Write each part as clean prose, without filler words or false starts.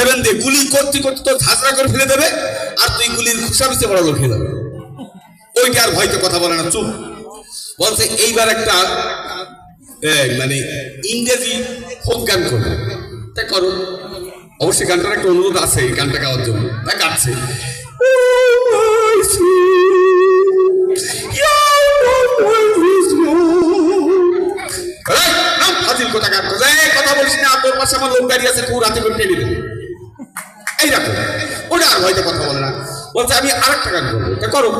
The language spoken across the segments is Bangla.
7 দিয়ে গুলি করতে করতে তো ঝাঁঝরা করে ফেলে দেবে, আর তুই গুলির খুশাবিতে বরাবর খেয়ে দেবে। ওইটা আর ভয়তে কথা বলে না, চুপ। বলছে এইবার একটা মানে ইংরেজি ফোক গান করবে, তাই করো। অবশ্যই গানটার একটা অনুরোধ আছে এই গানটা গাওয়ার জন্য, তাই গাচ্ছে। কথা বলছি না, তোর পাশে আমার লোক দাঁড়িয়ে আছে, খুব রাতে করে টেনে দেবে। এইরকম ওটা আর হয়তো কথা বলে না। বলছে আমি আরেকটা গান করবো, তা করো।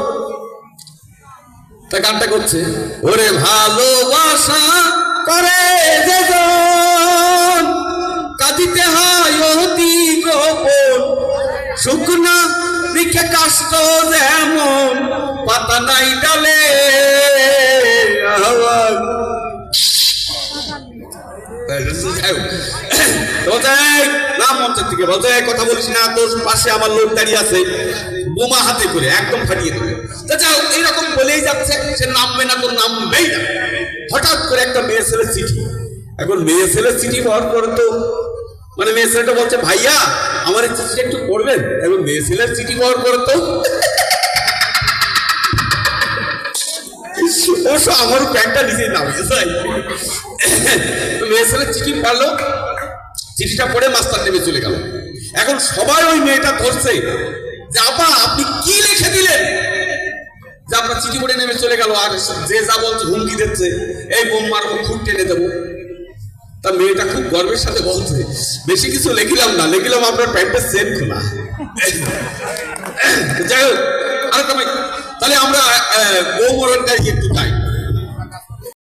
তা গানটা করছে, ওরে ভালোবাসা করে যে কাঁদিতে হয় অতি গোপন, শুকনা দিকে কাষ্ট যেমন পাতা নাই ডালে। কথা বলিস না, তোর পাশে আমার লোক দাঁড়িয়ে আছে, বোমা হাতে করে একদম ফাটিয়ে দেবে। তা যাও, এইরকম বলেই যাচ্ছে, সে নামবে না, তোর নামবেই না। হঠাৎ করে একটা মেয়ে ছেলের চিঠি। এখন মেয়ে ছেলের চিঠি পাওয়ার পরে তো মানে মেয়ে ছেলেটা বলছে, ভাইয়া আমার এই চিঠিটা একটু পড়বেন। এবং মেয়ে ছেলের চিঠি পাওয়ার পরে তো অবশ্য আমারও প্যান্টটা নিচেই নামিয়ে যাই। মেয়ে ছেলের চিঠি পড়লো, চিঠিটা পড়ে মাস্টার নেমে চলে গেল। এখন সবাই ওই মেয়েটা ধরছে যে আপা আপনি কি লিখে দিলেন যে আপনার চিঠি পড়ে নেমে চলে গেল, আর যে যা বলছে হুমকি দিচ্ছে, এই বোম মারবো, খুব টেনে দেবো। তা মেয়েটা খুব গর্বের সাথে বলছে, বেশি কিছু লিখিলাম না, লিখিলাম আপনার প্যান্টের চেন খোলা। যাই হোক, আর তাহলে আমরা বউ মরণকারী একটু যাই।